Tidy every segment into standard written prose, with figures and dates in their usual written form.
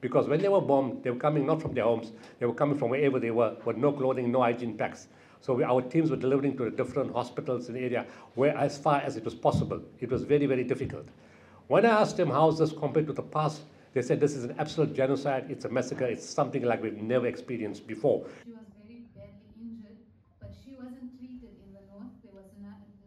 Because when they were bombed, they were coming not from their homes, they were coming from wherever they were, with no clothing, no hygiene packs. So our teams were delivering to the different hospitals in the area where, as far as it was possible. It was very, very difficult. When I asked them how is this compared to the past, they said this is an absolute genocide, it's a massacre, it's something like we've never experienced before. She was very badly injured, but she wasn't treated in the north. There was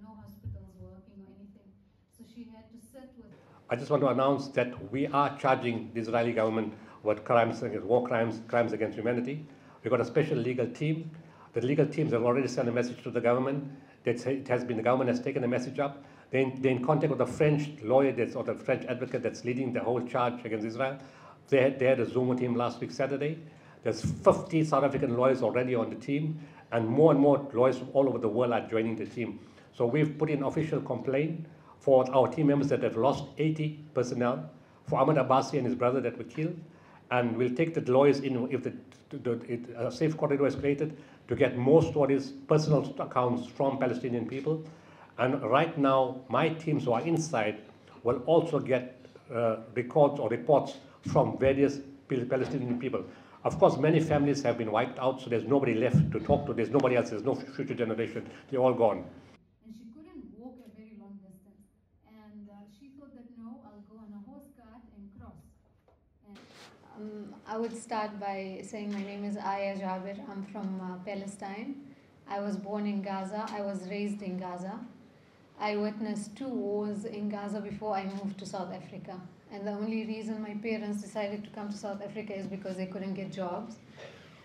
no hospitals working or anything. So she had to sit with... I just want to announce that we are charging the Israeli government with crimes against war crimes, crimes against humanity. We've got a special legal team. The legal teams have already sent a message to the government. The government has taken the message up. They're in contact with the French lawyer or the French advocate that's leading the whole charge against Israel. They had a Zoom team last week, Saturday. There's 50 South African lawyers already on the team, and more lawyers from all over the world are joining the team. So we've put in official complaint for our team members that have lost 80 personnel, for Ahmed Abbasi and his brother that were killed, and we'll take the lawyers in if a safe corridor is created to get more stories, personal accounts from Palestinian people. And right now, my teams who are inside will also get records or reports from various Palestinian people. Of course, many families have been wiped out, so there's nobody left to talk to. There's nobody else. There's no future generation. They're all gone. And she couldn't walk a very long distance. And she thought that, no, I'll go on a horse cart and cross. I would start by saying my name is Ayia Jaber. I'm from Palestine. I was born in Gaza. I was raised in Gaza. I witnessed 2 wars in Gaza before I moved to South Africa. And the only reason my parents decided to come to South Africa is because they couldn't get jobs.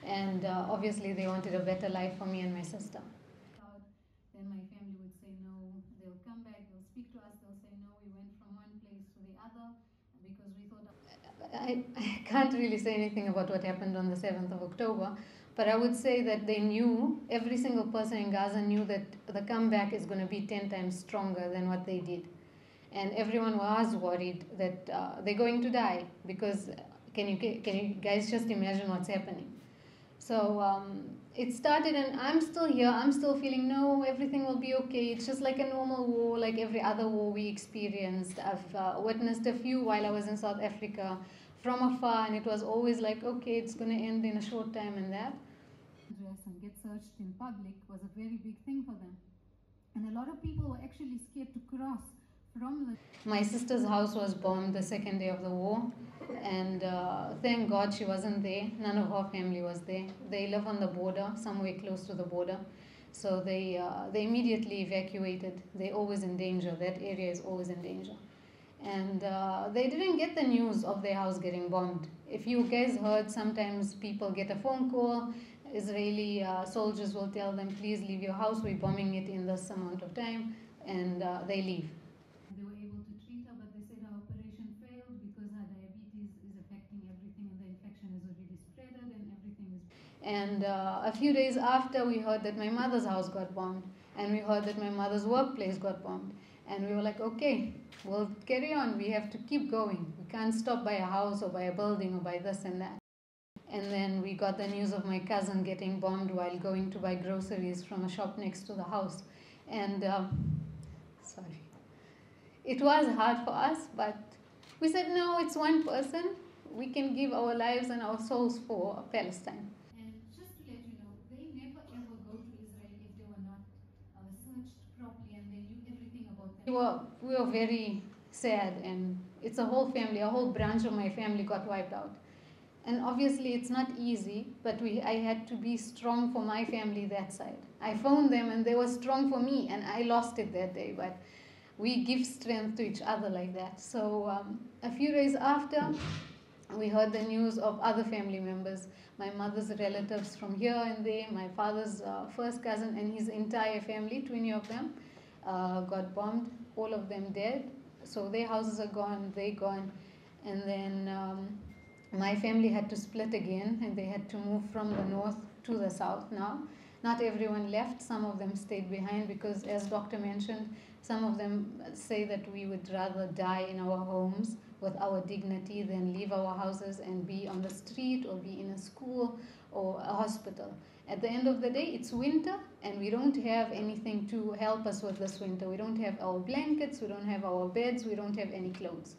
And obviously they wanted a better life for me and my sister. Then my family would say no, they'll come back, they'll speak to us, they'll say no, we went from one place to the other because we thought... I can't really say anything about what happened on the 7th of October, but I would say that they knew, every single person in Gaza knew that the comeback is going to be 10 times stronger than what they did. And everyone was worried that they're going to die because can you guys just imagine what's happening? So it started, and I'm still here. I'm still feeling, no, everything will be okay. It's just like a normal war, like every other war we experienced. I've witnessed a few while I was in South Africa from afar, and it was always like, okay, it's going to end in a short time and that. Dress and get searched in public was a very big thing for them. And a lot of people were actually scared to cross from the... My sister's house was bombed the 2nd day of the war, and thank God she wasn't there. None of her family was there. They live on the border, somewhere close to the border. So they immediately evacuated. They're always in danger. That area is always in danger. And they didn't get the news of their house getting bombed. If you guys heard, sometimes people get a phone call. Israeli soldiers will tell them, please leave your house. We're bombing it in this amount of time. And they leave. They were able to treat her, but they said her operation failed because her diabetes is affecting everything, and the infection is already spreaded and everything is... And a few days after, we heard that my mother's house got bombed, and we heard that my mother's workplace got bombed. And we were like, okay, we'll carry on. We have to keep going. We can't stop by a house or by a building or by this and that. And then we got the news of my cousin getting bombed while going to buy groceries from a shop next to the house. And, sorry. It was hard for us, but we said, no, it's one person. We can give our lives and our souls for Palestine. And just to let you know, they never ever go to Israel if they were not searched properly and they knew everything about them. We were very sad, and it's a whole family, a whole branch of my family got wiped out. And obviously it's not easy, but I had to be strong for my family that side. I phoned them and they were strong for me, and I lost it that day, but we give strength to each other like that. So a few days after, we heard the news of other family members, my mother's relatives from here and there, my father's first cousin and his entire family, 20 of them, got bombed, all of them dead. So their houses are gone, they're gone. And then my family had to split again, and they had to move from the north to the south now. Not everyone left, some of them stayed behind because, as Doctor mentioned, some of them say that we would rather die in our homes with our dignity than leave our houses and be on the street or be in a school or a hospital. At the end of the day, it's winter, and we don't have anything to help us with this winter. We don't have our blankets, we don't have our beds, we don't have any clothes.